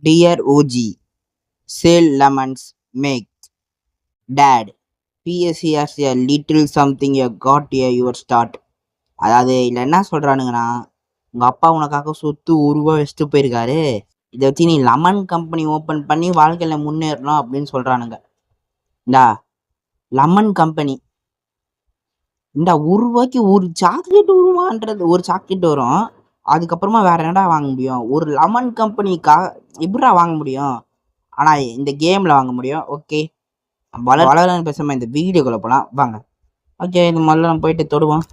Dear OG, sell lemons, make. Dad, PSC has a little something you got here your start. அதாவது இல்லை என்ன சொல்கிறானுங்கன்னா, உங்கள் அப்பா உனக்காக சொத்து ரூபா வச்சுட்டு போயிருக்காரு, இதை வச்சு நீ லெமன் கம்பெனி ஓப்பன் பண்ணி வாழ்க்கையில் முன்னேறணும் அப்படின்னு சொல்கிறானுங்க. இந்தா லெமன் கம்பெனி இந்த ரூபாய்க்கு ஒரு சாக்லேட் உருவான்றது, ஒரு சாக்லேட் வரும், அதுக்கப்புறமா வேற என்னடா வாங்க முடியும்? ஒரு லெமன் கம்பெனிக்காக எப்படா வாங்க முடியும்? ஆனால் இந்த கேமில் வாங்க முடியும். ஓகே, வளரன்னு பேசாமல் இந்த வீடியோக்குள்ள போகலாம் வாங்க. ஓகே, இது முதல்ல நம்ம போயிட்டு தொடுவோம்.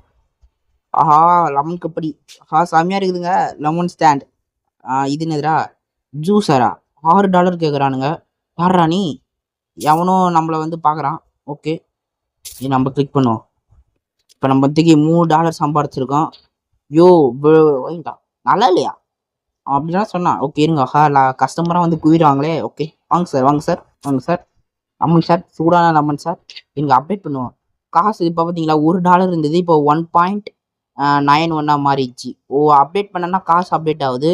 ஆஹா, லெமன் கம்பெனி, ஆஹா செம்மையாக இருக்குதுங்க. Lemon stand. இது என்னதுடா? ஜூஸரா? $6 கேட்குறானுங்க. யாரா நீ? எவனோ நம்மளை வந்து பார்க்குறான். ஓகே, இது நம்ம கிளிக் பண்ணுவோம். இப்போ நம்ம $3 சம்பாதிச்சிருக்கோம். யோ வைண்டா, நல்லா இல்லையா அப்படிதான் சொன்னான். ஓகே இருங்க, கஸ்டமராக வந்து குவிடுவாங்களே. ஓகே வாங்க சார், வாங்க சார், வாங்க சார். லெமன் சார், சூடான லெமன் சார். எனக்கு அப்டேட் பண்ணுவோம். காசு இப்போ பார்த்தீங்களா, $1 இருந்தது, இப்போ 1.91 மாறிடுச்சு. அப்டேட் பண்ணனா காசு அப்டேட் ஆகுது.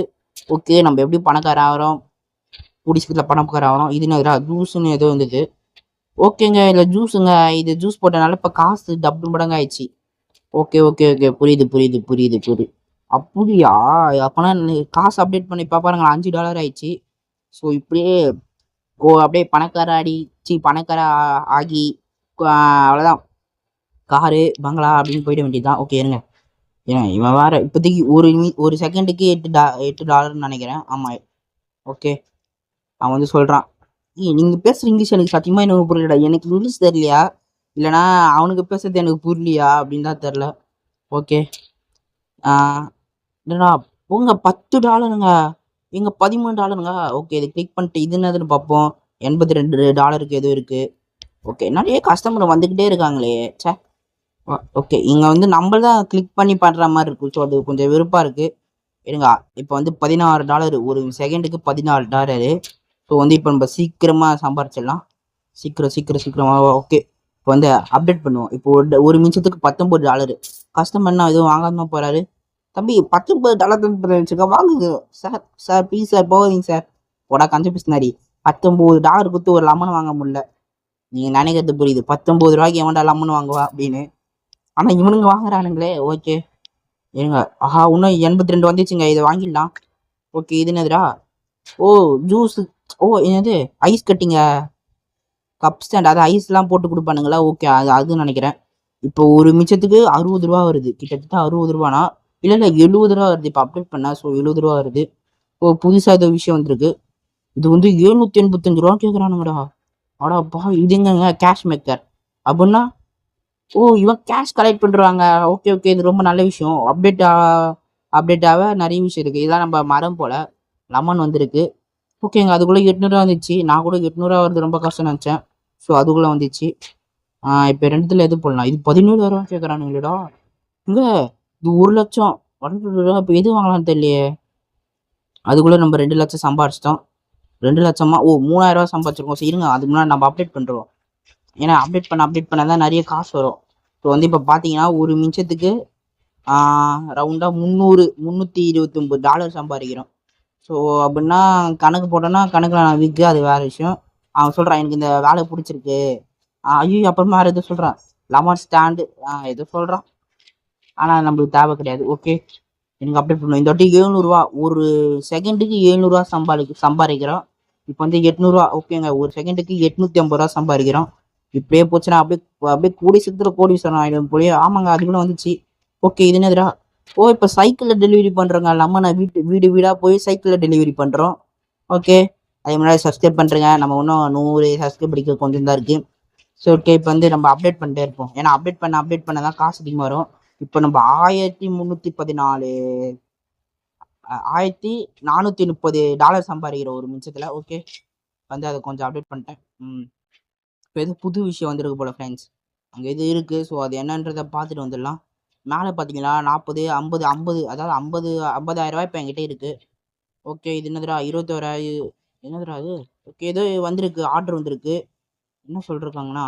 ஓகே, நம்ம எப்படி பணக்கார ஆகிறோம், கூடி சீக்கிரத்தில் பணக்கார ஆகிறோம். இது என்ன ஜூஸுன்னு ஏதோ இருந்தது. ஓகேங்க, இல்லை ஜூஸுங்க, இது ஜூஸ் போட்டனால இப்போ காசு டபுள் மடங்கு ஆயிடுச்சு. ஓகே ஓகே ஓகே, புரியுது புரியுது புரியுது புரியுது. அப்படியா? அப்போனா காசு அப்டேட் பண்ணி பாருங்களா, $5 ஆயிடுச்சு. ஸோ இப்படியே அப்படியே பணக்கார பணக்கார ஆகி அவ்வளோதான், காரு பங்களா அப்படின்னு போயிட வேண்டியதுதான். ஓகே இருங்க, இவன் வேற இப்போதைக்கு ஒரு செகண்டுக்கு $8 நினைக்கிறேன். ஆமாம் ஓகே, அவன் வந்து சொல்கிறான், நீங்கள் பேசுகிற இங்கிலீஷ் எனக்கு சத்தியமாக எனக்கு புரியலடா. எனக்கு இங்கிலீஷ் தெரியலையா, இல்லைனா அவனுக்கு பேசுறது எனக்கு புரியலையா அப்படின்னு தான் தெரில. ஓகே இல்லைண்ணா உங்க $10ங்க, எங்க $13ங்க. ஓகே, இது கிளிக் பண்ணிட்டு இது என்னதுன்னு பார்ப்போம். $82 எதுவும் இருக்கு. ஓகே, நிறைய கஸ்டமர் வந்துக்கிட்டே இருக்காங்களே. சே ஓகே, இங்கே வந்து நம்ம தான் கிளிக் பண்ணி பண்ணுற மாதிரி இருக்கு. ஸோ அது கொஞ்சம் விருப்பம் இருக்கு. இருங்க, இப்போ வந்து $16, ஒரு செகண்டுக்கு $14. ஸோ வந்து இப்போ நம்ம சீக்கிரமாக சம்பாரிச்சிடலாம். சீக்கிரமாக. ஓகே, இப்போ வந்து அப்டேட் பண்ணுவோம். இப்போ ஒரு நிமிஷத்துக்கு $19. கஸ்டமர் என்ன எதுவும் வாங்காம போகிறாரு. தம்பி $19 வாங்குங்க சார். சார் ப்ளீஸ் சார், போகாதீங்க சார். போடா கஞ்ச பிஸ்னாரி. $19 கொடுத்து ஒரு லெமன் வாங்க முடியல. நீங்கள் நினைக்கிறது புரியுது, $19 எவன்டா லெமன் வாங்குவா அப்படின்னு. ஆனால் இவனுங்க வாங்குறானுங்களே. ஓகே இருங்க, ஆஹா இன்னும் 82 வந்துச்சுங்க, இதை வாங்கிடலாம். ஓகே, இது என்னதுடா? ஜூஸு. என்னது ஐஸ் கட்டிங்க, கப் ஸ்டாண்ட், அது ஐஸ்லாம் போட்டு கொடுப்பானுங்களா? ஓகே, அது நினைக்கிறேன். இப்போ ஒரு நிமிஷத்துக்கு $60 வருது, கிட்டத்தட்ட $60. இல்லை $70 வருது. இப்போ அப்டேட் பண்ண, ஸோ $70 வருது. புதுசாக ஏதோ விஷயம் வந்திருக்கு. இது வந்து $785 கேட்குறானுங்கடா. ஆடாப்பா, இது எங்கங்க கேஷ் மேக்கர் அப்படின்னா? இவன் கேஷ் கலெக்ட் பண்ணுறாங்க. ஓகே ஓகே, இது ரொம்ப நல்ல விஷயம். அப்டேட்டாக நிறைய விஷயம் இருக்குது. இதெல்லாம் நம்ம மரம் போல் லெமன் வந்துருக்கு. ஓகேங்க, அதுக்குள்ளே $800 வந்துச்சு. நான் கூட $800 வருது ரொம்ப கஷ்டம் நினச்சேன். ஸோ அதுக்குள்ளே வந்துச்சு. இப்போ ரெண்டுத்துல எது போடலாம்? இது $17,000 கேட்குறானுங்களேடா. இங்கே இது 1,00,000 இப்போ எது வாங்கலாம்னு தெரியலையே. அதுக்குள்ளே நம்ம 2 லட்சம் சம்பாரிச்சிட்டோம். 2 லட்சமா? $3,000 சம்பாதிச்சிருக்கோம். சரி இருங்க, அதுக்கு முன்னாடி நம்ம அப்டேட் பண்ணுறோம். ஏன்னா அப்டேட் பண்ண தான் நிறைய காசு வரும். ஸோ வந்து இப்போ பார்த்தீங்கன்னா ஒரு நிமிஷத்துக்கு ரவுண்டாக $329 சம்பாதிக்கிறோம். ஸோ அப்படின்னா கணக்கு போட்டோன்னா கணக்கில் நான் வீக்கு, அது வேறு விஷயம். அவன் சொல்கிறான் எனக்கு இந்த வேலை பிடிச்சிருக்கு. ஐயோ அப்புறமா வேறு எதுவும் சொல்கிறான், லெமன் ஸ்டாண்டு எதுவும் சொல்கிறான். ஆனால் நம்மளுக்கு தேவை கிடையாது. ஓகே, எனக்கு அப்டேட் பண்ணுவோம். இந்த வாட்டி $700, ஒரு செகண்டுக்கு $700 சம்பாதிக்கிறோம். இப்போ வந்து $800. ஓகேங்க, ஒரு செகண்டுக்கு $850 சம்பாதிக்கிறோம். இப்படியே போச்சுன்னா அப்படியே கூடி கோடீஸ்வரன் ஆகிடும் போய். ஆமாங்க, அதுக்குள்ள வந்துச்சு. ஓகே, இது என்னதுடா? இப்போ சைக்கிளில் டெலிவரி பண்ணுறோங்க. நம்ம வீடு வீடாக போய் சைக்கிளில் டெலிவரி பண்ணுறோம். ஓகே, அதே மாதிரி சப்ஸ்கிரைப் பண்ணுறேங்க. நம்ம இன்னும் 100 சப்ஸ்கிரைப் படிக்க கொஞ்சம் தான் இருக்குது. ஸோ ஓகே, இப்போ வந்து நம்ம அப்டேட் பண்ணிட்டே இருப்போம். ஏன்னா அப்டேட் பண்ண தான் காசு அதிகமாக வரும். இப்போ நம்ம $1,430 சம்பாதிக்கிறோம் ஒரு நிமிஷத்தில். ஓகே, வந்து அதை கொஞ்சம் அப்டேட் பண்ணிட்டேன். இப்போ எதுவும் புது விஷயம் வந்துருக்கு போல் ஃப்ரெண்ட்ஸ், அங்கே எது இருக்குது. ஸோ அது என்னன்றதை பார்த்துட்டு வந்துடலாம். மேலே பார்த்தீங்களா 40, 50, 50, அதாவது 50,000 இப்போ என்கிட்ட இருக்குது. ஓகே, இது என்னதுடா? 21,000 என்னதுடா அது? ஓகே, ஏதோ வந்திருக்கு, ஆர்டர் வந்திருக்கு. என்ன சொல்லிருக்காங்கன்னா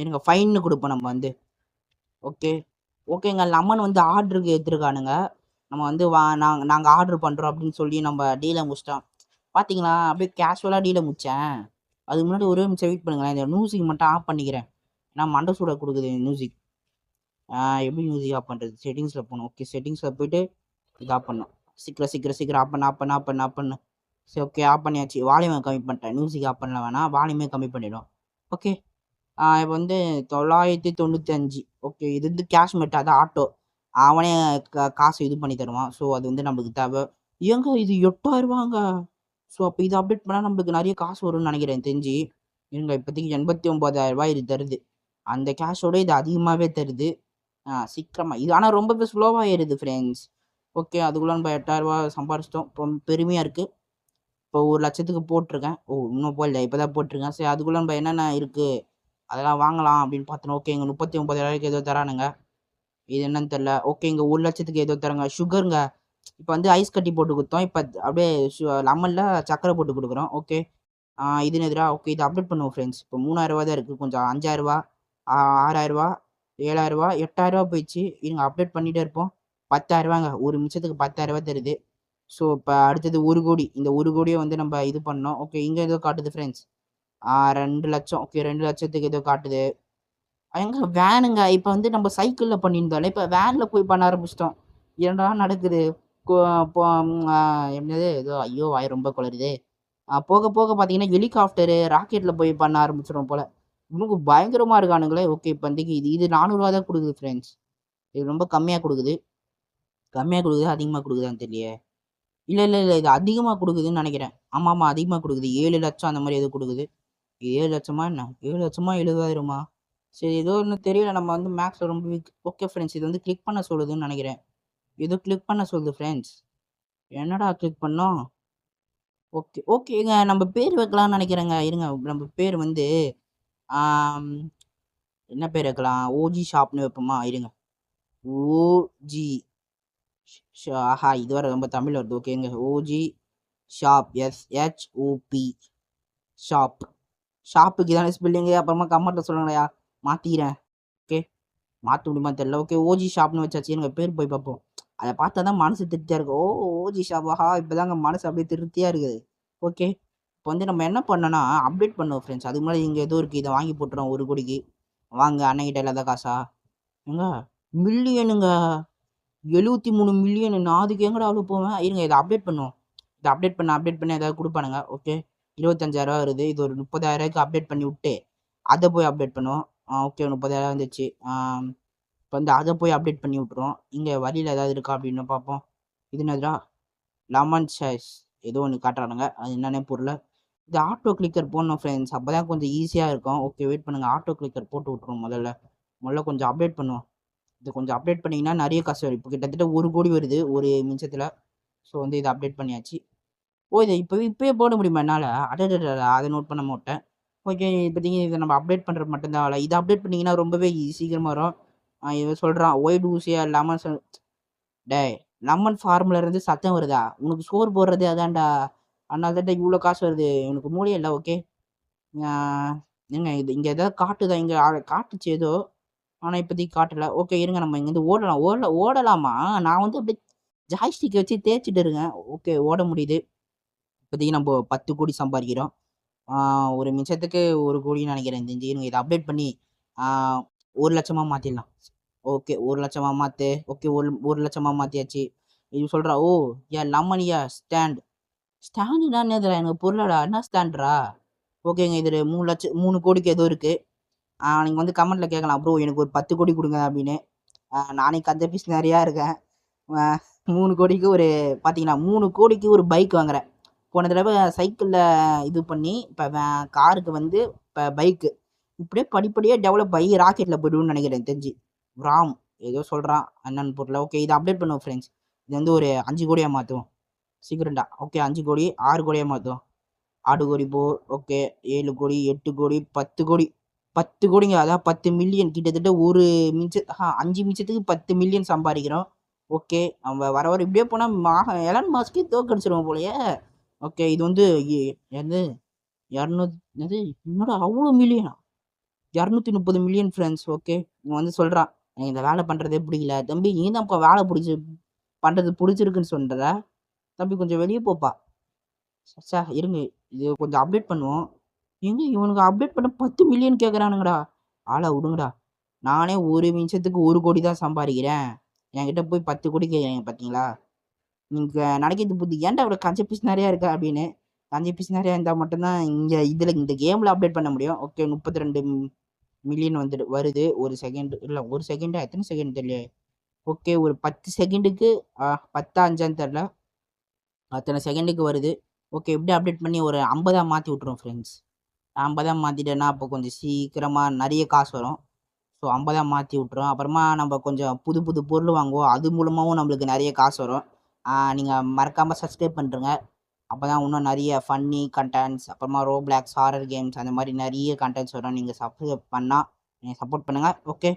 எனக்கு ஃபைன்னு கொடுப்போம் நம்ம வந்து. ஓகேங்க, லெமன் வந்து ஆர்டருக்கு எடுத்துருக்கானுங்க. நம்ம வந்து நாங்கள் ஆர்டர் பண்ணுறோம் அப்படின்னு சொல்லி நம்ம டீலை முடிச்சிட்டோம். பார்த்தீங்களா? அப்படியே கேஷுவலா டீல முடிச்சேன். அதுக்கு முன்னாடி ஒரே நிமிஷம் வெயிட் பண்ணுங்களேன். இந்த மியூசிக் மட்டும் ஆஃப் பண்ணிக்கிறேன். ஏன்னா மண்டை சூட குடுக்குது மியூசிக். எப்படி மியூசிக் ஆஃப் பண்றது? செட்டிங்ஸ்ல போணும். ஓகே செட்டிங்ஸ்ல போயிட்டு இது ஆஃப் பண்ணணும். சீக்கிரம், சீக்கிரம், சீக்கிரம் ஆஃப் பண்ணு, ஆஃப் பண்ணு, ஆஃப் பண்ணு, ஆஃப் பண்ணு. சரி ஓகே ஆஃப் பண்ணியாச்சு. வால்யூம கம்மி பண்ணிட்டேன். மியூசிக் ஆஃப் பண்ணல வேணாம். வால்யூமே கம்மி பண்ணிடும். ஓகே. இப்போ வந்து 995 ஓகே. இது வந்து கேஷ் மெட் அதான் ஆட்டோ. அவனே காசு இது பண்ணி தருவான். ஸோ அது வந்து நம்மளுக்கு தேவை. ஏங்க இது ரூ. 8000ங்க. ஸோ அப்போ இதை அப்டேட் பண்ணால் நம்மளுக்கு நிறைய காசு வரும்னு நினைக்கிறேன் தெரிஞ்சு. இருங்க இப்போதைக்கு 89,000 இது தருது. அந்த கேஷோட இது அதிகமாகவே தருது. சீக்கிரமா இது ஆனால் ரொம்பவே ஸ்லோவாக ஏறுது ஃப்ரெண்ட்ஸ். ஓகே அதுக்குள்ள நம்ம 8000 சம்பாரிச்சிட்டோம். ரொம்ப பெருமையாக இருக்குது. இப்போ 1,00,000க்கு போட்டிருக்கேன். ஓ இன்னும் போடல இப்போ தான் போட்டிருக்கேன். சரி அதுக்குள்ள நம்ம என்னென்ன இருக்குது அதெல்லாம் வாங்கலாம் அப்படின்னு பார்த்தோம். ஓகே இங்கே 39,000 ஏதோ தரானுங்க. இது என்னன்னு தெரில. ஓகே இங்கே 1,00,000க்கு ஏதோ தராங்க. சுகருங்க. இப்போ வந்து ஐஸ் கட்டி போட்டு கொடுத்தோம். இப்போ அப்படியே லெமனில் சக்கரை போட்டு கொடுக்குறோம். ஓகே இது எதிரா ஓகே இது அப்டேட் பண்ணுவோம் ஃப்ரெண்ட்ஸ். இப்போ 3,000 தான் இருக்குது. கொஞ்சம் 5,000 6,000 7,000 8,000 போயிடுச்சு. இருங்க அப்டேட் பண்ணிகிட்டே இருப்போம். 10,000 ஒரு நிமிஷத்துக்கு 10,000 தருது. ஸோ இப்போ அடுத்தது 1 கோடி. இந்த 1 கோடியை வந்து நம்ம இது பண்ணோம். ஓகே இங்கே ஏதோ காட்டுது ஃப்ரெண்ட்ஸ். 2,00,000 ஓகே 2,00,000க்கு ஏதோ காட்டுது. எங்க வேனுங்க. இப்போ வந்து நம்ம சைக்கிளில் பண்ணியிருந்தோம்ல இப்போ வேனில் போய் பண்ண ஆரம்பிச்சிட்டோம். என்னடா நடக்குது? இப்போ என்னது ஏதோ ஐயோ வாய் ரொம்ப குளருது. போக போக பார்த்தீங்கன்னா ஹெலிகாப்டரு ராக்கெட்டில் போய் பண்ண ஆரம்பிச்சிடும் போல். இன்னும் பயங்கரமாக இருக்கானுங்களே. ஓகே இப்போதைக்கு இது இது 400 தான் கொடுக்குது ஃப்ரெண்ட்ஸ். இது ரொம்ப கம்மியாக கொடுக்குது. கம்மியாக கொடுக்குது அதிகமாக கொடுக்குதான்னு தெரியலையே. இல்லை இல்லை இல்லை இது அதிகமாக கொடுக்குதுன்னு நினைக்கிறேன். ஆமாம் ஆமாம் அதிகமாக கொடுக்குது. 7,00,000 அந்த மாதிரி எதுவும் கொடுக்குது. 7,00,000 என்ன 7,00,000 70,000 சரி ஏதோ ஒன்று தெரியல. நம்ம வந்து மேக்ஸில் ரொம்ப வீக். ஓகே ஃப்ரெண்ட்ஸ் இது வந்து கிளிக் பண்ண சொல்லுதுன்னு நினைக்கிறேன். ஏதோ கிளிக் பண்ண சொல்லுது ஃப்ரெண்ட்ஸ். என்னடா கிளிக் பண்ணோம்? ஓகே ஓகேங்க நம்ம பேர் வைக்கலாம்னு நினைக்கிறேங்க. இருங்க நம்ம பேர் வந்து என்ன பேர் வைக்கலாம்? ஓஜி ஷாப்னு வைப்போமா? இருங்க ஓஜி ஆஹா இது வர ரொம்ப தமிழ் வருது. ஓகேங்க ஓஜி ஷாப் SHOP ஷாப். ஷாப்புக்கு தானே ஸ்பெல்லிங்கு. அப்புறமா கமெண்ட்டில் சொல்லுங்களையா மாற்றிக்கிறேன். ஓகே மாற்ற முடியுமா தெரியல. ஓகே ஓஜி ஷாப்னு வச்சாச்சு. எனக்கு பேர் போய் பார்ப்போம். அதை பார்த்தா தான் மனசு திருப்தியாக இருக்கும். ஓஜி ஷாப் ஆஹா இப்போ தாங்க மனசு அப்படியே திருப்தியாக இருக்குது. ஓகே இப்போ வந்து நம்ம என்ன பண்ணோன்னா அப்டேட் பண்ணுவோம் ஃப்ரெண்ட்ஸ். அதுக்கு முன்னாடி இங்கே ஏதோ இருக்குது. இதை வாங்கி போட்டுறோம் 1 கோடிக்கு. வாங்க அன்னைக்கிட்ட இல்லாத காசா எங்க மில்லியனுங்க 73 மில்லியன். நான் அதுக்கு எங்கடா அவ்வளோ போவேன். இருங்க இதை அப்டேட் பண்ணுவோம். இதை அப்டேட் பண்ண ஏதாவது கொடுப்பானுங்க. ஓகே 25,000 வருது. இது ஒரு 30,000க்கு அப்டேட் பண்ணி விட்டு அதை போய் அப்டேட் பண்ணுவோம். ஓகே 30,000 வந்துச்சு. இப்போ வந்து அதை போய் அப்டேட் பண்ணி விட்ருவோம். இங்கே வழியில் ஏதாவது இருக்கா அப்படின்னு பார்ப்போம். இது என்னதுடா லெமன் சைஸ் ஏதோ ஒன்று காட்டுறானுங்க. அது என்னன்னே புரியல. இது ஆட்டோ கிளிக்கர் போடணும் ஃப்ரெண்ட்ஸ். அப்போ தான் கொஞ்சம் ஈஸியாக இருக்கும். ஓகே வெயிட் பண்ணுங்கள். ஆட்டோ கிளிக்கர் போட்டு விட்ருவோம் முதல்ல கொஞ்சம் அப்டேட் பண்ணுவோம். இது கொஞ்சம் அப்டேட் பண்ணிங்கன்னா நிறைய காசு வரும். இப்போ கிட்டத்தட்ட 1 கோடி வருது ஒரு நிமிஷத்தில். ஸோ வந்து இதை அப்டேட் பண்ணியாச்சு. ஓ இதை இப்போயே போட முடியுமா என்னால்? அதை நோட் பண்ண மாட்டேன். ஓகே இப்போதைக்கு இதை நம்ம அப்டேட் பண்ணுறது மட்டும்தான் வேலை. இதை அப்டேட் பண்ணிங்கன்னா ரொம்பவே சீக்கிரமாக வரும். இவன் சொல்கிறான் ஒயிட் ஊசியா லெமன் டே லெமன் ஃபார்முலேருந்து சத்தம் வருதா? உனக்கு சோறு போடுறது அதான்டா. அதனால தான் இவ்வளோ காசு வருது. உனக்கு மூலியம் இல்லை. ஓகே ஏங்க இது இங்கே எதாவது காட்டுதா? இங்கே காட்டுச்சு ஏதோ. ஆனால் இப்போதைக்கு காட்டலை. ஓகே இருங்க நம்ம இங்கேருந்து ஓடலாமா? நான் வந்து அப்படியே ஜாய்ஸ்டிக்கை வச்சு தேய்ச்சிட்டு இருக்கேன். ஓகே ஓட முடியுது. இப்போதைக்கு நம்ம 10 கோடி சம்பாதிக்கிறோம். ஒரு நிமிஷத்துக்கு 1 கோடின்னு நினைக்கிறேன். இருங்க இதை அப்டேட் பண்ணி 1,00,000 மாற்றிடலாம். ஓகே 1,00,000 மாற்று. ஓகே 1,00,000 மாற்றியாச்சு. இது சொல்கிறா ஓ லெமனியா ஸ்டாண்டுடா என்னதுடா எனக்கு புரியலடா. என்ன ஸ்டாண்ட்ரா? ஓகேங்க இது 3 கோடிக்கு ஏதோ இருக்குது. நீங்கள் வந்து கமெண்ட்டில் கேட்கலாம் ப்ரோ எனக்கு ஒரு 10 கோடி கொடுங்க அப்படின்னு. நானே கந்த பீஸ் நிறையா இருக்கேன். 3 கோடிக்கு ஒரு பார்த்தீங்கன்னா 3 கோடிக்கு ஒரு பைக் வாங்குறேன். போன தடவை சைக்கிளில் இது பண்ணி இப்போ காருக்கு வந்து இப்போ பைக்கு இப்படியே படிப்படியாக டெவலப் ஆகி ராக்கெட்டில் போய்டுவோன்னு நினைக்கிறேன் தெரிஞ்சு. ராம் ஏதோ சொல்கிறான் என்னன்னு புரியல. ஓகே இதை அப்டேட் பண்ணுவோம் ஃப்ரெண்ட்ஸ். இது வந்து ஒரு 5 கோடியாக மாற்றுவோம் சீக்கிரம்டா. ஓகே 5 கோடி 6 கோடியாக மாற்றுவோம். 6 கோடி போ. ஓகே 7 கோடி 8 கோடி 10 கோடி 10 கோடிங்க. அதான் 10 மில்லியன் கிட்டத்தட்ட ஒரு 5 நிமிஷத்துக்கு 10 மில்லியன் சம்பாதிக்கிறோம். ஓகே நம்ம வர இப்படியே போனால் எலன் மாஸ்கே தோக்கடிச்சிருவோம் போலயே. ஓகே இது வந்து என்னது 200 என்னடா அவ்வளோ மில்லியனா? 230 million friends. ஓகே இவன் வந்து சொல்கிறான் எனக்கு இந்த வேலை பண்ணுறதே பிடிக்கல. தம்பி நீ தான்ப்பா வேலை பண்ணுறது பிடிச்சிருக்குன்னு சொல்கிற. தம்பி கொஞ்சம் வெளியே போப்பா. இருங்க. இது கொஞ்சம் அப்டேட் பண்ணுவோம். எங்க இவனுங்க அப்டேட் பண்ண 10 மில்லியன் கேட்குறானுங்கடா. ஆள விடுங்கடா. நானே 1 நிமிஷத்துக்கு 1 கோடி தான் சம்பாதிக்கிறேன். என்கிட்ட போய் 10 கோடி கேட்குறீங்க பார்த்தீங்களா? நீங்க நினைக்கிறது புத்தி ஏன்டா இவ்வளோ கஞ்ச பீஸ் நிறையா இருக்கா அப்படின்னு. கஞ்ச பீஸ் நிறையா இருந்தால் மட்டும்தான் இந்த கேமில் அப்டேட் பண்ண முடியும். ஓகே 32 மில்லியன் வருது ஒரு செகண்ட். இல்லை ஒரு செகண்டா எத்தனை செகண்ட் தெரியல. ஓகே ஒரு 10 செகண்டுக்கு 10 5 தெரில, அத்தனை செகண்டுக்கு வருது. ஓகே எப்படி அப்டேட் பண்ணி ஒரு 50 மாற்றி விட்ருவோம் ஃப்ரெண்ட்ஸ். 50 மாற்றிட்டேன்னா அப்போ கொஞ்சம் சீக்கிரமாக நிறைய காசு வரும். ஸோ 50 மாற்றி விட்ருவோம். அப்புறமா நம்ம கொஞ்சம் புது புது பொருள் வாங்குவோம். அது மூலமாகவும் நம்மளுக்கு நிறைய காசு வரும். நீங்கள் மறக்காமல் சப்ஸ்கிரைப் பண்ணுறங்க. அப்போ தான் இன்னும் நிறைய ஃபன்னி கண்டென்ட்ஸ், அப்புறமா ரோப்ளாக்ஸ், ஹாரர் கேம்ஸ் அந்த மாதிரி நிறைய கண்டென்ட்ஸ் வரும். நீங்கள் சப்ஸ்கிரைப் பண்ணால் நீங்கள் சப்போர்ட் பண்ணுங்கள். ஓகே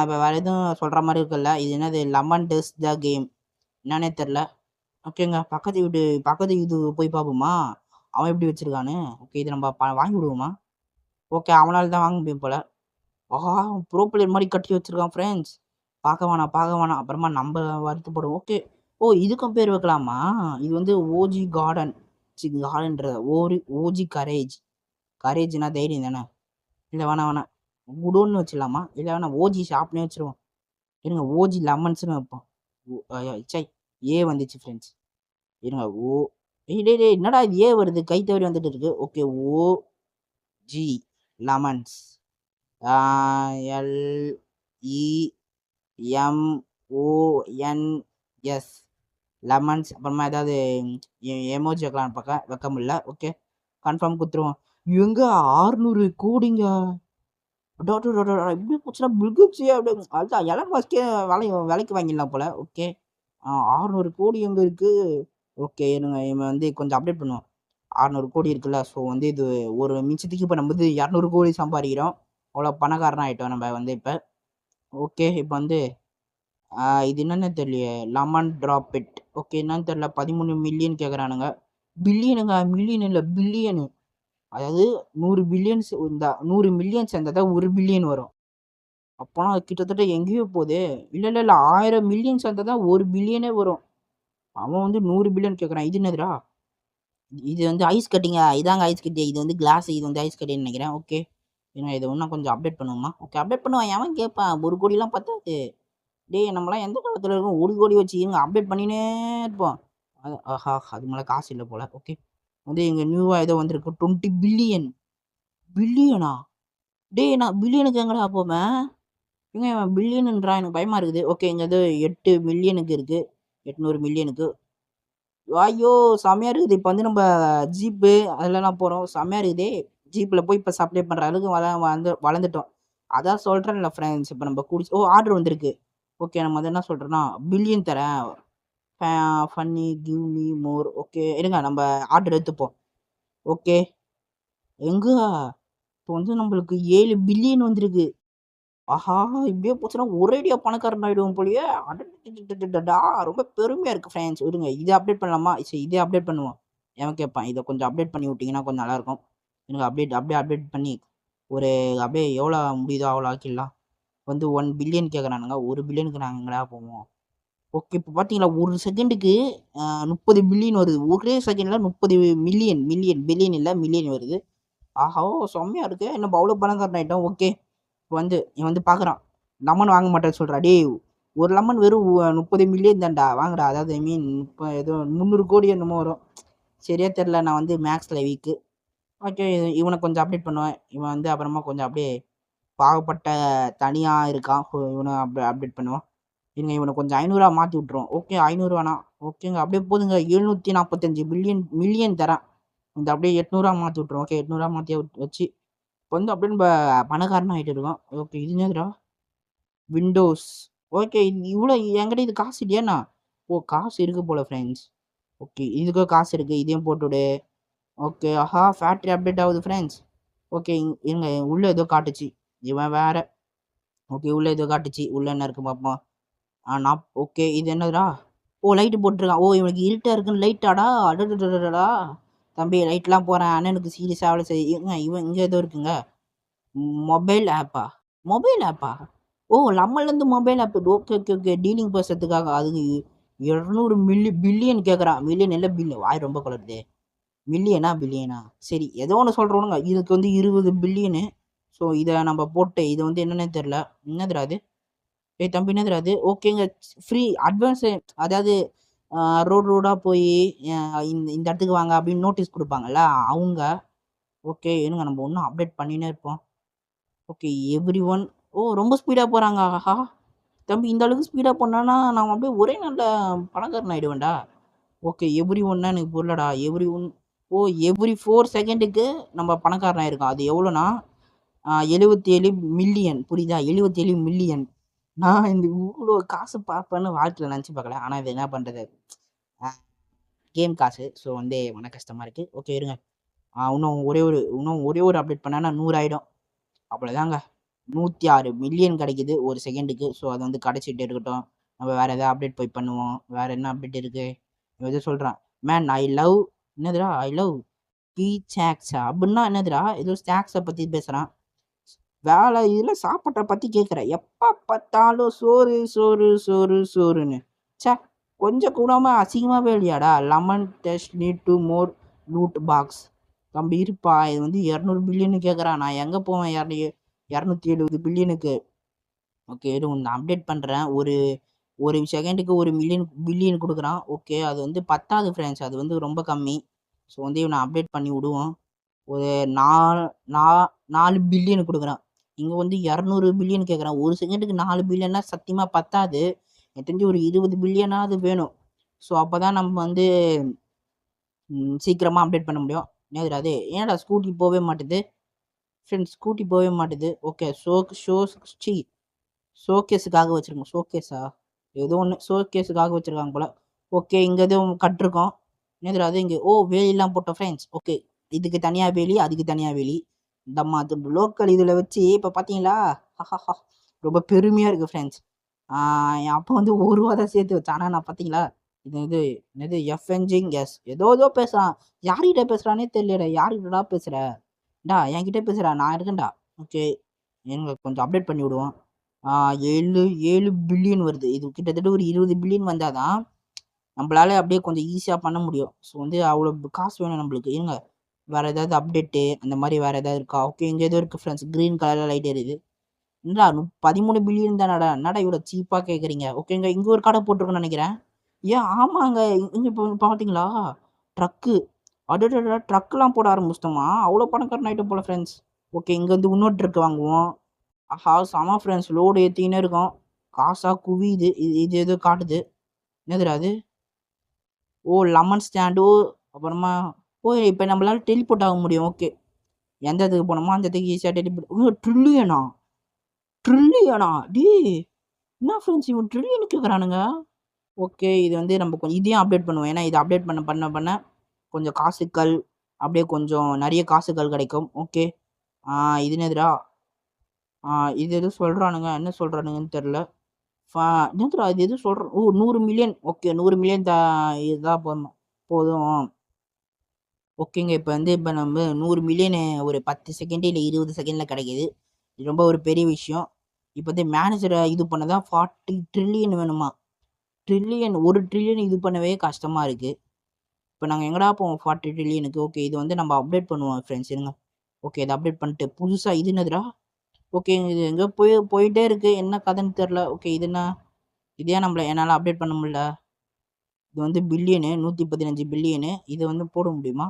இப்போ வேறு எதுவும் சொல்கிற மாதிரி இருக்குல்ல. இது என்னது லெமன் டெஸ் த கேம் என்னன்னே தெரில. ஓகேங்க பக்கத்து இது போய் பார்ப்போமா அவன் எப்படி வச்சுருக்கான்னு. ஓகே இது நம்ம வாங்கி விடுவோமா. ஓகே அவனால் தான் வாங்க முடியும் போல். ப்ரோ பிளேயர் மாதிரி கட்டி வச்சுருக்கான் ஃப்ரெண்ட்ஸ். பார்க்க வேணாம் அப்புறமா நம்ம வருத்தப்படும். ஓகே இதுக்கும் பேர் வைக்கலாமா. இது வந்து ஓஜி கார்டன்ற ஓஜி கரேஜ்னா தைரியம் தானே. இல்லை வேணாம் குடோன்னு வச்சிடலாமா. இல்லை வேணாம் ஓஜி ஷாப்னே வச்சுருவோம். இருங்க ஓஜி லெமன்ஸ்னு வைப்போம். சை ஏ வந்துச்சு ஃப்ரெண்ட்ஸ். இருங்க டே என்னடா இது ஏ வருது கை தவறி வந்துட்டு இருக்கு. Okay OG lemons LEMONS lemons. அப்புறமா ஏதாவது எமோஜி வைக்கலாம் வைக்க முடியல. ஓகே கன்ஃபார்ம் கொடுத்துருவோம். எங்க 600 கோடிங்க. இப்படி போச்சுன்னா பில்கேட்ஸே அப்படி அதுதான் எலன் மஸ்கே விலைக்கு வாங்கிடலாம் போல. ஓகே 600 கோடி எங்கே இருக்குது. ஓகே இருங்க இவன் வந்து கொஞ்சம் அப்டேட் பண்ணுவோம். 600 கோடி இருக்குல்ல. ஸோ வந்து இது ஒரு நிமிஷத்துக்கு இப்போ நம்ம வந்து 200 கோடி சம்பாதிக்கிறோம். அவ்வளோ பணக்காரன் ஆகிட்டோம் நம்ம வந்து இப்போ. ஓகே இப்போ வந்து இது என்னென்னு தெரியலையே லெமன் ட்ராப் இட். ஓகே என்னன்னு தெரியல. 13 மில்லியன் கேட்குறானுங்க. பில்லியனுங்க மில்லியன் இல்லை பில்லியனு. அதாவது 100 பில்லியன்ஸ் இந்த 100 மில்லியன் சேர்ந்தா தான் 1 பில்லியன் வரும். அப்போனா அது கிட்டத்தட்ட எங்கேயோ போகுது. இல்லை 1000 மில்லியன் சேர்ந்தா தான் 1 பில்லியனே வரும். அவன் வந்து 100 பில்லியன் கேட்குறான். இது என்னதுடா. இது வந்து ஐஸ் கட்டிங்க. இதாங்க ஐஸ் கட்டி. இது வந்து கிளாஸ். இது வந்து ஐஸ் கட்டின்னு நினைக்கிறேன். ஓகே ஏன்னா இதை இன்னும் கொஞ்சம் அப்டேட் பண்ணுவோமா. ஓகே அப்டேட் பண்ணுவான். எவன் கேட்பான் 1 கோடிலாம் பத்தாது. டேய் நம்மளாம் எந்த காலத்தில் இருக்கும் 1 கோடி வச்சு இருங்க அப்டேட் பண்ணினே இருப்போம். அது மேலே காசு இல்லை போல். ஓகே வந்து இங்கே நியூவாக ஏதோ வந்திருக்கு 20 பில்லியனா. டேய் நான் பில்லியனுக்கு எங்கடா போவேன். ஏங்க பில்லியனுன்றா எனக்கு பயமாக இருக்குது. ஓகே இங்கே ஏதோ 8 மில்லியனுக்கு இருக்குது. 800 மில்லியனுக்கு. ஐயோ செம்மையாக இருக்குது. இப்போ வந்து நம்ம ஜீப்பு அதிலலாம் போகிறோம். செம்மையாக இருக்குதே. ஜீப்பில் போய் இப்போ சப்ளை பண்ணுற அளவுக்கு வளர்ந்துட்டோம். அதான் சொல்கிறேன்ல ஃப்ரெண்ட்ஸ். இப்போ நம்ம ஆர்டர் வந்திருக்கு. ஓகே நம்ம வந்து என்ன சொல்கிறோன்னா பில்லியன் தரேன் ஃபன்னி கிவ் மீ மோர். ஓகே இருங்க நம்ம ஆர்டர் எடுத்துப்போம். ஓகே எங்க இப்போ வந்து நம்மளுக்கு 7 பில்லியன் வந்திருக்கு. இப்படியே போச்சுன்னா ஒரேடியா பணக்காரன் ஆகிடுவோம் போலியே. ரொம்ப பெருமையாக இருக்குது ஃப்ரெண்ட்ஸ். இருங்க இதை அப்டேட் பண்ணலாமா. சரி இதே அப்டேட் பண்ணுவோம். எவன் கேட்பான். இதை கொஞ்சம் அப்டேட் பண்ணி விட்டிங்கன்னா கொஞ்சம் நல்லாயிருக்கும். எனக்கு அப்டேட் பண்ணி ஒரு அப்படியே எவ்வளோ முடியுதோ அவ்வளோ ஆக்கிடலாம். வந்து 1 பில்லியன் கேட்குறானுங்க. 1 பில்லியனுக்கு நாங்கள் எங்கடா போவோம். ஓகே இப்போ பார்த்தீங்களா ஒரு செகண்டுக்கு 30 பில்லியன் வருது. ஒரே செகண்டில் 30 பில்லியன் இல்லை மில்லியன் வருது. செம்மையாக இருக்குது. என்ன அவ்வளோ பணக்காரன் ஆகிட்டோம். ஓகே இப்போ வந்து இவன் வந்து பார்க்குறான். லெமன் வாங்க மாட்டேன்னு சொல்கிறா. டேய் ஒரு லெமன் வெறும் 30 மில்லியன் தான்டா வாங்குறா. அதாவது ஐ மீன் இப்போ ஏதோ 300 கோடி என்னமோ வரும். சரியா தெரில. நான் வந்து மேக்ஸில் வீக்கு. ஓகே இவனை கொஞ்சம் அப்டேட் பண்ணுவேன். இவன் வந்து அப்புறமா கொஞ்சம் அப்படியே பாவப்பட்ட தனியாக இருக்கான். இவனை அப்டேட் பண்ணுவான். இருங்க இவனை கொஞ்சம் 500 மாற்றி விட்ருவோம். ஓகே 500 வேணாம். ஓகேங்க அப்படியே போதுங்க. 745 மில்லியன் தரேன். இந்த அப்படியே 800 மாற்றி விட்ருவோம். ஓகே 800 மாற்றி வச்சு இப்போ வந்து அப்படியே நம்ம பணக்காரன் ஆகிட்டு இருக்கோம். ஓகே இது என்னதுடா விண்டோஸ். ஓகே இவ்வளோ என்கிட்ட இது காசு இல்லையாண்ணா. காசு இருக்குது போல் ஃப்ரெண்ட்ஸ். ஓகே இதுக்கும் காசு இருக்குது. இதையும் போட்டுவிடு. ஓகே ஃபேக்ட்ரி அப்டேட் ஆகுது ஃப்ரெண்ட்ஸ். ஓகே இருங்க உள்ளே ஏதோ காட்டுச்சு. இவன் வேறு. ஓகே உள்ளே ஏதோ காட்டுச்சு. உள்ளே என்ன இருக்குது பார்ப்போம். நான் ஓகே இது என்னதுடா. லைட்டு போட்டிருக்கான். இவனுக்கு இருட்டாக இருக்குன்னு லைட்டாடா. அடடா தம்பி லைட்லாம் போகிறேன். அண்ணனுக்கு சீரியஸாக அவ்வளோ சரி. இவன் இங்கே ஏதோ இருக்குங்க. மொபைல் ஆப்பா. நம்மளேருந்து மொபைல் ஆப். ஓகே டீலிங் பேசுறதுக்காக. அதுக்கு 200 பில்லியன் கேட்குறான். மில்லியன் இல்லை பில்லியன். வாய் ரொம்ப கலருது. மில்லியனா பில்லியனா சரி ஏதோ ஒன்று சொல்கிறோனுங்க. இதுக்கு வந்து 20 பில்லியனு. ஸோ இதை நம்ம போட்டு இது வந்து என்னன்னே தெரில. என்னதுடா அது? ஏய் தம்பி என்னதுடா அது? ஓகேங்க. ஃப்ரீ அட்வான்ஸு, அதாவது ரோடாக போய் இந்த இந்த இடத்துக்கு வாங்க அப்படின்னு நோட்டீஸ் கொடுப்பாங்கல்ல அவங்க. ஓகே இருங்க, நம்ம ஒன்றும் அப்டேட் பண்ணினே இருப்போம். Okay every one. ஓ ரொம்ப ஸ்பீடாக போகிறாங்க. ஆஹா தம்பி, இந்த அளவுக்கு ஸ்பீடாக போனான்னா நான் அப்படியே ஒரே நல்ல பணக்காரன் ஆகிடுவேன்டா. ஓகே எவ்ரி ஒன்னா எனக்கு புரியலடா. Every one. ஓ எவ்ரி 4 செகண்டுக்கு நம்ம பணக்காரன் ஆயிருக்கோம். அது எவ்வளோனா 77 மில்லியன். புரியுதா? 77 மில்லியன். நான் இந்த இவ்வளோ காசு பார்ப்பேன்னு வாழ்க்கையில் நினச்சி பார்க்கல. ஆனால் இது என்ன பண்ணுறது, கேம் காசு. ஸோ வந்து மன கஷ்டமாக இருக்குது. ஓகே இருங்க, இன்னும் ஒரே ஒரு அப்டேட் பண்ணால் 100 ஆகிடும். அவ்வளோதாங்க. 106 மில்லியன் கிடைக்குது ஒரு செகண்டுக்கு. ஸோ அது வந்து கிடைச்சிட்டு இருக்கட்டும். நம்ம வேறு எதாவது அப்டேட் போய் பண்ணுவோம். வேறு என்ன அப்டேட் இருக்குது? எதுவும் சொல்கிறான் மேன் ஐ லவ். என்னதுடா ஐ லவ் பீ சாக்ஸா அப்படின்னா என்னதுடா? ஏதோ ஸ்நாக்ஸை பற்றி பேசுகிறான். வேலை இதில் சாப்பாட்டை பற்றி கேட்குறேன். எப்போ பார்த்தாலும் சோறு சோறு சோறு சோறுன்னு. சே கொஞ்சம் கூடாமல் அசிங்கமாகவே இல்லையாடா? Lemon test need to more loot box. தம்பி இருப்பா, இது வந்து 200 பில்லியனு கேட்குறான். நான் எங்கே போவேன் 270 பில்லியனுக்கு? ஓகே இது ஒன்று அப்டேட் பண்ணுறேன். ஒரு ஒரு செகண்டுக்கு 1 பில்லியன் கொடுக்குறான். ஓகே அது வந்து 10வது ஃப்ரெண்ட்ஸ், அது வந்து ரொம்ப கம்மி. ஸோ வந்து இவனை அப்டேட் பண்ணி விடுவோம். ஒரு 4 பில்லியன் கொடுக்குறான். இங்கே வந்து 200 பில்லியன் கேட்குறான். ஒரு செகண்டுக்கு 4 பில்லியன்னா சத்தியமாக பத்தாது. எனக்கு தெரிஞ்சு ஒரு 20 பில்லியனாவது வேணும். ஸோ அப்போ தான் நம்ம வந்து சீக்கிரமாக அப்டேட் பண்ண முடியும். நேரா அது ஏன்டா ஸ்கூட்டி போகவே மாட்டுது ஃப்ரெண்ட்ஸ்? ஸ்கூட்டி போகவே மாட்டுது. ஓகே ஷோகேஸுக்காக வச்சுருக்கோம். ஷோகேஸா ஏதோ ஒன்று ஷோகேஸுக்காக வச்சுருக்காங்க போல். ஓகே இங்கே எதுவும் கட்டிருக்கோம். நேரா அது இங்கே வேலிலாம் போட்டோம் ஃப்ரெண்ட்ஸ். ஓகே இதுக்கு தனியாக வேலி, அதுக்கு தனியாக வேலி. அது லோக்கல் இதில் வச்சு இப்போ பார்த்தீங்களா ரொம்ப பெருமையாக இருக்குது ஃப்ரெண்ட்ஸ். என் அப்பா வந்து 1 ரூபா தான் சேர்த்து வச்சேன். ஆனால் நான் பார்த்தீங்களா இது எஃப்என்ஜிங் எஸ் ஏதோ பேசுகிறான். யார்கிட்ட பேசுகிறானே தெரியலடா. யார்கிட்டடா பேசுகிறடா? என்கிட்ட பேசுகிறா, நான் இருக்கேன்டா. ஓகே எங்களுக்கு கொஞ்சம் அப்டேட் பண்ணி விடுவோம். 7 பில்லியன் வருது. இது கிட்டத்தட்ட ஒரு 20 பில்லியன் வந்தால் தான் நம்மளால அப்படியே கொஞ்சம் ஈஸியாக பண்ண முடியும். ஸோ வந்து அவ்வளோ காசு வேணும் நம்மளுக்கு. இருங்க வேறு ஏதாவது அப்டேட்டு அந்த மாதிரி வேறு ஏதாவது இருக்கா? ஓகே இங்கே எதுவும் இருக்குது ஃப்ரெண்ட்ஸ். க்ரீன் கலரில் லைட் எரியுது. என்னடா 13 பில்லியன் தானடா? என்னடா இவ்வளோ சீப்பாக கேட்குறீங்க? ஓகேங்க இங்கே ஒரு கடை போட்டிருக்குன்னு நினைக்கிறேன். ஏன் ஆமாங்க, இங்கே இப்போ பார்த்தீங்களா ட்ரக்கு. அடடா ட்ரக்லாம் போட ஆரம்பிச்சிட்டோமா? அவ்வளோ பணக்காரன் ஐட்டம் போல் ஃப்ரெண்ட்ஸ். ஓகே இங்கே வந்து இன்னொரு ட்ரக் வாங்குவோம். ஆஹா செம ஃப்ரெண்ட்ஸ், லோடு ஏற்றிக்கினே இருக்கோம். காசாக குவியுது. இது எதோ காட்டுது. என்னதுடா அது? Lemon stand. அப்புறமா இப்போ நம்மளால டெலிபோர்ட் ஆக முடியும். ஓகே எந்த இதுக்கு போனோமோ அந்த இதுக்கு ஈஸியாக டெலிபோர்ட். ட்ரில்லியனா டே? என்ன ஃப்ரெண்ட்ஸ் இவன் ட்ரில்லியனுக்கு இருக்கிறானுங்க? ஓகே இது வந்து நம்ம கொஞ்சம் இதையும் அப்டேட் பண்ணுவோம். ஏன்னா இதை அப்டேட் பண்ண கொஞ்சம் காசுக்கள் அப்படியே கொஞ்சம் நிறைய காசுகள் கிடைக்கும். ஓகே இது என்னதுடா? இது எதுவும் சொல்கிறானுங்க, என்ன சொல்கிறானுங்கன்னு தெரில. என்னதுடா இது எதுவும் சொல்கிறோம்? 100 மில்லியன். ஓகே 100 மில்லியன் இதுதான் போதும். ஓகேங்க இப்போ வந்து இப்போ நம்ம 100 மில்லியனு ஒரு 10 செகண்டு இல்லை 20 செகண்டில் கிடைக்கிது. இது ரொம்ப ஒரு பெரிய விஷயம். இப்போ வந்து மேனேஜரை இது பண்ண தான் 40 ட்ரில்லியன் வேணுமா? ஒரு ட்ரில்லியன் இது பண்ணவே கஷ்டமாக இருக்குது. இப்போ நாங்கள் எங்கடா போவோம் 40 ட்ரில்லியனுக்கு? ஓகே இது வந்து நம்ம அப்டேட் பண்ணுவோம் ஃப்ரெண்ட்ஸ். இருங்க ஓகே இதை அப்டேட் பண்ணிட்டு புதுசாக இது என்னதுடா? ஓகே இது எங்கே போயிட்டே இருக்குது, என்ன கதைன்னு தெரில. ஓகே இது என்ன? இதே என்னால் அப்டேட் பண்ண முடியல. இது வந்து பில்லியனு 115 பில்லியனு. இதை வந்து போட முடியுமா?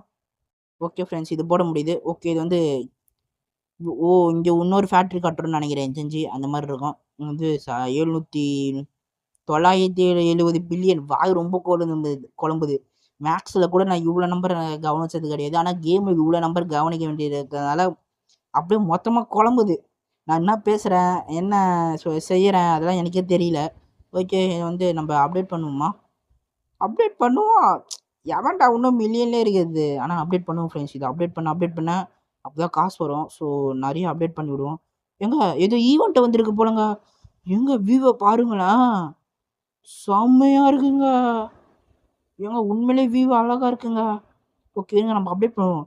ஓகே ஃப்ரெண்ட்ஸ் இது போட முடியுது. ஓகே இது வந்து இங்கே இன்னொரு ஃபேக்ட்ரி கட்டுறோன்னு நினைக்கிறேன் செஞ்சு. அந்த மாதிரி இருக்கும். வந்து 970 பில்லியன். வாய் ரொம்ப குழம்புது. மேக்ஸில் கூட நான் இவ்வளோ நம்பர் கவனிச்சது கிடையாது. ஆனால் கேமில் இவ்வளோ நம்பர் கவனிக்க வேண்டியது இருக்கிறதுனால அப்படியே மொத்தமாக குழம்புது. நான் என்ன பேசுகிறேன், என்ன செய்கிறேன் அதெல்லாம் எனக்கே தெரியல. ஓகே வந்து நம்ம அப்டேட் பண்ணுவோமா? அப்டேட் பண்ணுவோம். எவன்டா இன்னும் மில்லியன்லேயே இருக்குது. ஆனால் அப்டேட் பண்ணுவோம் ஃப்ரெண்ட்ஸ். இது அப்டேட் பண்ண அப்போ தான் காசு வரும். ஸோ நிறைய அப்டேட் பண்ணி விடுவோம். ஏதோ ஈவெண்ட்டு வந்திருக்கு போலங்க. வியூவை பாருங்களேன், செம்மையாக இருக்குங்க. உண்மையிலே வியூ அழகாக இருக்குங்க. ஓகேங்க நம்ம அப்டேட் பண்ணுவோம்.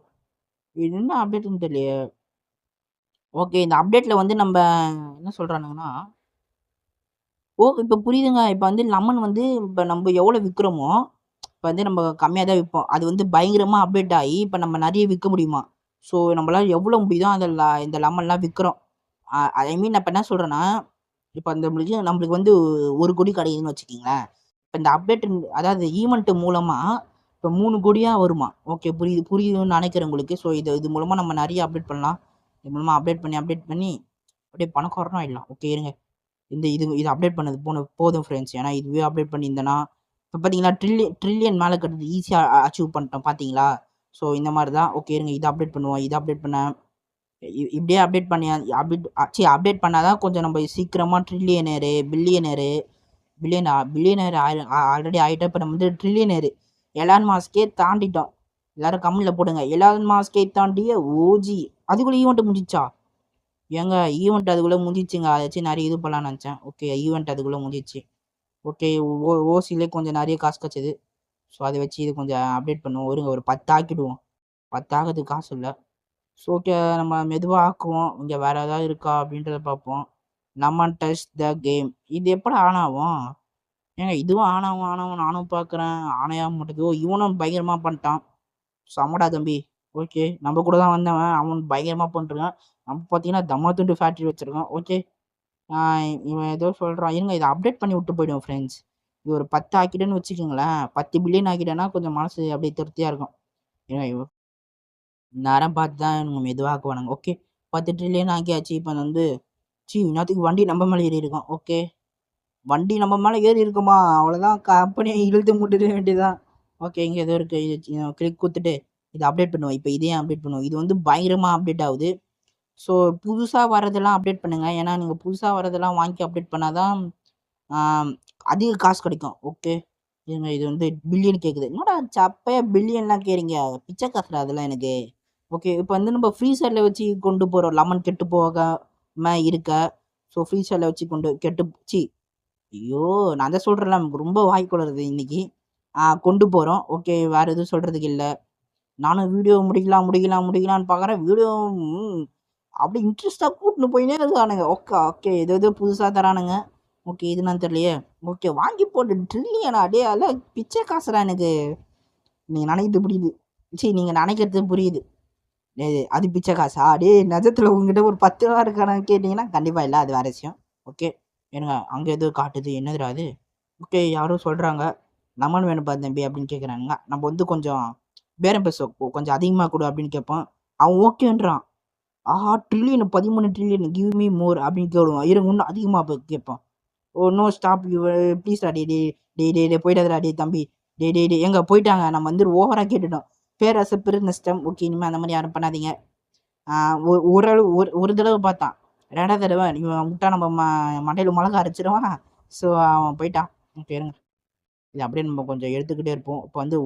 இது என்ன அப்டேட்னு தெரியலையே. ஓகே இந்த அப்டேட்டில் வந்து நம்ம என்ன சொல்கிறானுங்கன்னா, இப்போ புரியுதுங்க. இப்போ வந்து லெமன் வந்து இப்போ நம்ம எவ்வளோ விற்கிறோமோ இப்போ வந்து நம்ம கம்மியாக தான் விற்போம். அது வந்து பயங்கரமாக அப்டேட் ஆகி இப்போ நம்ம நிறைய விற்க முடியுமா? ஸோ நம்மளால எவ்வளோ முடியுதோ அதில் இந்த லெமன்லாம் விற்கிறோம். ஐ மீன் நான் இப்போ என்ன சொல்கிறேன்னா, இப்போ அந்த நம்மளுக்கு வந்து 1,00,00,000 கிடைக்குதுன்னு வச்சுக்கோங்களேன். இப்போ இந்த அப்டேட் அதாவது ஈவெண்ட் மூலமாக இப்போ 3,00,00,000 வருமா? ஓகே புரியுதுன்னு நினைக்கிறேன் உங்களுக்கு. ஸோ இது மூலமாக நம்ம நிறைய அப்டேட் பண்ணலாம். இது மூலமாக அப்டேட் பண்ணி அப்படியே பணக்காரனா ஆயிடலாம். ஓகே இருங்க. இது அப்டேட் பண்ணது போதும் ஃப்ரெண்ட்ஸ். ஏன்னா இதுவே அப்டேட் பண்ணியிருந்தேன்னா இப்போ பார்த்தீங்களா ட்ரில்லியன் மேலே கட்டுறது ஈஸியாக அச்சீவ் பண்ணிட்டோம் பார்த்தீங்களா? ஸோ இந்த மாதிரி தான். ஓகே இருங்க, இதை அப்டேட் பண்ணுவோம். இதை அப்டேட் பண்ண இப்படியே அப்டேட் பண்ணி அப்டேட் பண்ணாதான் கொஞ்சம் நம்ம சீக்கிரமாக ட்ரில்லியனரு பில்லியனர் ஆல்ரெடி ஆகிட்டோம். இப்போ நம்ம வந்து ட்ரில்லியனரு எலான் மாஸ்கே தாண்டிட்டோம். எல்லாரும் கம்மியில் போடுங்க. எலான் மாஸ்கே தாண்டிய ஓஜி. அதுக்குள்ளே ஈவெண்ட் முடிஞ்சிச்சா? ஏங்க ஈவெண்ட் அதுக்குள்ளே முடிஞ்சிச்சுங்க. அதை வச்சு நிறைய இது பண்ணலான்னு நினச்சேன். ஓகே ஈவெண்ட் அதுக்குள்ளே முடிஞ்சிச்சு. ஓகே ஓசிலே கொஞ்சம் நிறைய காசு கிடச்சிது. ஸோ அதை வச்சு இது கொஞ்சம் அப்டேட் பண்ணுவோம். ஒரு 10 ஆக்கிடுவோம். 10 ஆகிறதுக்கு காசு இல்லை. ஸோ ஓகே நம்ம மெதுவாக ஆக்குவோம். இங்கே வேறு ஏதாவது இருக்கா அப்படின்றத பார்ப்போம். நம்ம டச் த கேம். இது எப்படி ஆன் ஆகும்? ஏங்க இதுவும் ஆன் ஆகும் நானும் பார்க்குறேன். ஆனையாக மாட்டேங்குது. இவனும் பயங்கரமாக பண்ணிட்டான். சமடா தம்பி. ஓகே நம்ம கூட தான் வந்தவன். அவன் பயங்கரமாக பண்ணிட்டுருக்கான். நம்ம பார்த்தீங்கன்னா தம்மாத்துண்டு ஃபேக்ட்ரி வச்சுருக்கான். ஓகே இவன் ஏதோ சொல்கிறான். இருங்க இதை அப்டேட் பண்ணி விட்டு போயிடுவோம் ஃப்ரெண்ட்ஸ். இது ஒரு 10 ஆக்கிட்டேன்னு வச்சுக்கோங்களேன். 10 பில்லியன் ஆக்கிட்டேன்னா கொஞ்சம் மனசு அப்படியே திருப்தியாக இருக்கும். ஏங்க நேரம் பார்த்து தான் இவங்க மெதுவாக்குவானுங்க. Okay 10 trillion ஆக்கியாச்சு. இப்போ வந்து இன்னத்துக்கு வண்டி நம்ம மேலே ஏறி இருக்கோம். ஓகே வண்டி நம்ம மேலே ஏறி இருக்குமா? அவ்வளோதான், கம்பெனியை இழுத்து முட்டுட வேண்டியதான். ஓகே இங்கே ஏதோ இருக்குது. கிளிக் கொடுத்துட்டு இதை அப்டேட் பண்ணுவோம். இப்போ இதையும் அப்டேட் பண்ணுவோம். இது வந்து பயங்கரமாக அப்டேட் ஆகுது. ஸோ புதுசாக வரதெல்லாம் அப்டேட் பண்ணுங்கள். ஏன்னா நீங்கள் புதுசாக வரதெல்லாம் வாங்கி அப்டேட் பண்ணால் தான் அதிக காசு கிடைக்கும். ஓகே இருங்க, இது வந்து பில்லியன் கேட்குது. என்னடா சப்பையாக பில்லியன்லாம் கேட்குறீங்க? பிச்சை காசுடா அதெல்லாம் எனக்கு. ஓகே இப்போ வந்து நம்ம ஃப்ரீசரில் வச்சு கொண்டு போகிறோம். லெமன் கெட்டு போகாம இருக்க. ஸோ ஃப்ரீசரில் வச்சு ஐயோ நான் தான் சொல்கிறேன்ல, நமக்கு ரொம்ப வாய்க்குள்ளது இன்னைக்கு. கொண்டு போகிறோம். ஓகே வேறு எதுவும் சொல்கிறதுக்கு இல்லை. நானும் வீடியோ முடிக்கலான்னு பார்க்குறேன். வீடியோ அப்படி இன்ட்ரெஸ்ட்டாக கூட்டின்னு போயினே இருக்கானுங்க. ஓகே ஏதோ புதுசாக தரானுங்க. ஓகே இது நான் தெரியலையே. ஓகே வாங்கி போட்டு ட்ரில்லியனா? அடே அல்ல பிச்சை காசுடா எனக்கு. நீங்கள் நினைக்கிறது புரியுது. நீங்கள் நினைக்கிறது புரியுது. அது பிச்சை காசா? டே நிஜத்தில் உங்ககிட்ட ஒரு 10 ரூபா இருக்கானு கேட்டிங்கன்னா கண்டிப்பாக இல்லை, அது வேறு விஷயம். ஓகே ஏனுங்க அங்கே எதுவும் காட்டுது, என்னதுடா அது? ஓகே யாரும் சொல்கிறாங்க லெமன் வேணும் பா தம்பி அப்படின்னு கேட்குறாங்க. நம்ம வந்து கொஞ்சம் பேரம் பேச கொஞ்சம் அதிகமாக கொடு அப்படின்னு கேட்போம். அவன் ஓகேன்றான். Trillion 13 trillion give me more அப்படின்னு கேடுவான். இருங்க இன்னும் அதிகமாக கேட்பான். ஓ நோ ஸ்டாப் யூ ப்ளீஸ்டா. டே போயிடாதடா டே தம்பி. டே எங்க போயிட்டாங்க. நம்ம வந்து ஓவராக கேட்டுட்டோம். பேரரசு பெருநஷ்டம். ஓகே இனிமேல் அந்த மாதிரி யாரும் பண்ணாதீங்க. ஒரு தடவை பார்த்தான். 2வது தடவை இவன் விட்டா நம்ம மண்டையில் மிளகா அரைச்சிடுவான். ஸோ அவன் போயிட்டான். ஓகே இருங்க இது அப்படியே நம்ம கொஞ்சம் எடுத்துக்கிட்டே இருப்போம். இப்போ வந்து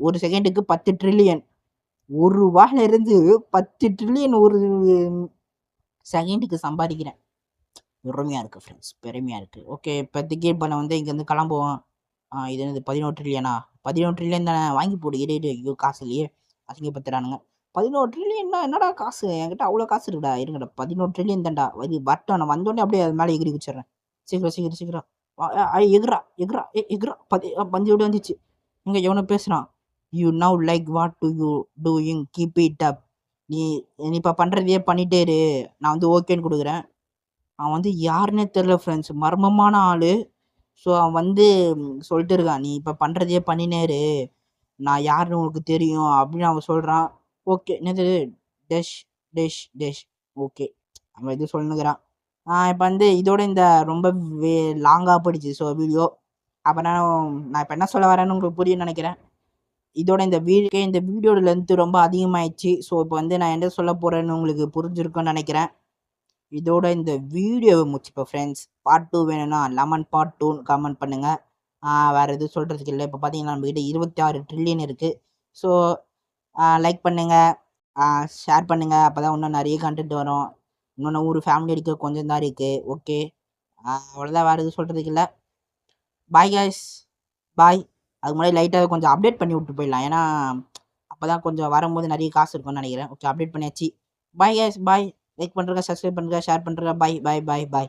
ஒரு செகண்டுக்கு 10 ட்ரில்லியன். ஒரு ரூபாயிலிருந்து 10 ட்ரில்லியன் ஒரு செகண்டுக்கு சம்பாதிக்கிறேன். பெருமையாக இருக்குது ஃப்ரெண்ட்ஸ், பெருமையாக இருக்குது. ஓகே இப்போதைக்கு இப்போ நான் வந்து இங்கேருந்து கிளம்புவோம். இது என்னது 11 ட்ரில்லியனா? 11 ட்ரில்லியன் தானே, வாங்கி போடு. ஐயோ காசு இல்லையே, அசிங்கப்படுத்துறானுங்க. 11 ட்ரில்லியன்னா என்னடா காசு? என்கிட்ட அவ்வளோ காசு இருக்குடா. இருங்கடா 11 ட்ரில்லியன் தான்டா. வரட்டும், நான் வந்தோடனே அப்படியே அது மேலே எகிரி குச்சிட்றேன். சீக்கிரம் எகுறா பஞ்சு விட வந்துச்சு. இங்கே எவனோ பேசுகிறான். You now like what to you doing keep it up. நீ இப்போ பண்ணுறதையே பண்ணிட்டே இரு, நான் வந்து ஓகேன்னு கொடுக்குறேன். அவன் வந்து யாருன்னே தெரில ஃப்ரெண்ட்ஸ், மர்மமான ஆள். ஸோ அவன் வந்து சொல்லிட்டு இருக்கான், நீ இப்போ பண்ணுறதையே பண்ணினேரு, நான் யாருன்னு உனக்கு தெரியும் அப்படின்னு அவன் சொல்கிறான். ஓகே என்னது டெஷ். ஓகே அவன் இது சொல்லுங்கிறான். இப்போ வந்து இதோட இந்த ரொம்ப லாங்காக போயிடுச்சு ஸோ வீடியோ. அப்புறம் நான் இப்போ என்ன சொல்ல வரேன்னு உங்களுக்கு புரியும்னு நினைக்கிறேன். இதோட இந்த வீடியோட லென்த்து ரொம்ப அதிகமாகிடுச்சு. ஸோ இப்போ வந்து நான் என்ன சொல்ல போகிறேன்னு உங்களுக்கு புரிஞ்சிருக்குன்னு நினைக்கிறேன். இதோட இந்த வீடியோவை முடிச்சுப்போம் ஃப்ரெண்ட்ஸ். பார்ட் 2 வேணும்னா லெமன் பார்ட் 2 கமெண்ட் பண்ணுங்கள். வேறு எதுவும் சொல்கிறதுக்கு இல்லை. இப்போ பார்த்தீங்கன்னா நம்மகிட்ட 26 ட்ரில்லியன் இருக்குது. ஸோ லைக் பண்ணுங்கள், ஷேர் பண்ணுங்கள். அப்போ தான் இன்னும் நிறைய கண்டென்ட் வரும். இன்னொன்று ஒரு ஃபேமிலி இருக்குது, கொஞ்சம் தான் இருக்குது. ஓகே அவ்வளோதான், வேறு எதுவும் சொல்கிறதுக்கு இல்லை. பாய் காய்ஸ், பாய். அதுக்கு முன்னாடி லைட்டாக கொஞ்சம் அப்டேட் பண்ணி விட்டு போயிடலாம். ஏன்னா அப்போ தான் கொஞ்சம் வரும்போது நிறைய காசு இருக்கும்னு நினைக்கிறேன். ஓகே அப்டேட் பண்ணியாச்சு. பாய் காய்ஸ், பாய். லைக் பண்ணுறேங்க, சப்ஸ்கிரைப் பண்ணுறேங்க, ஷேர் பண்ணுறேங்க. பாய்.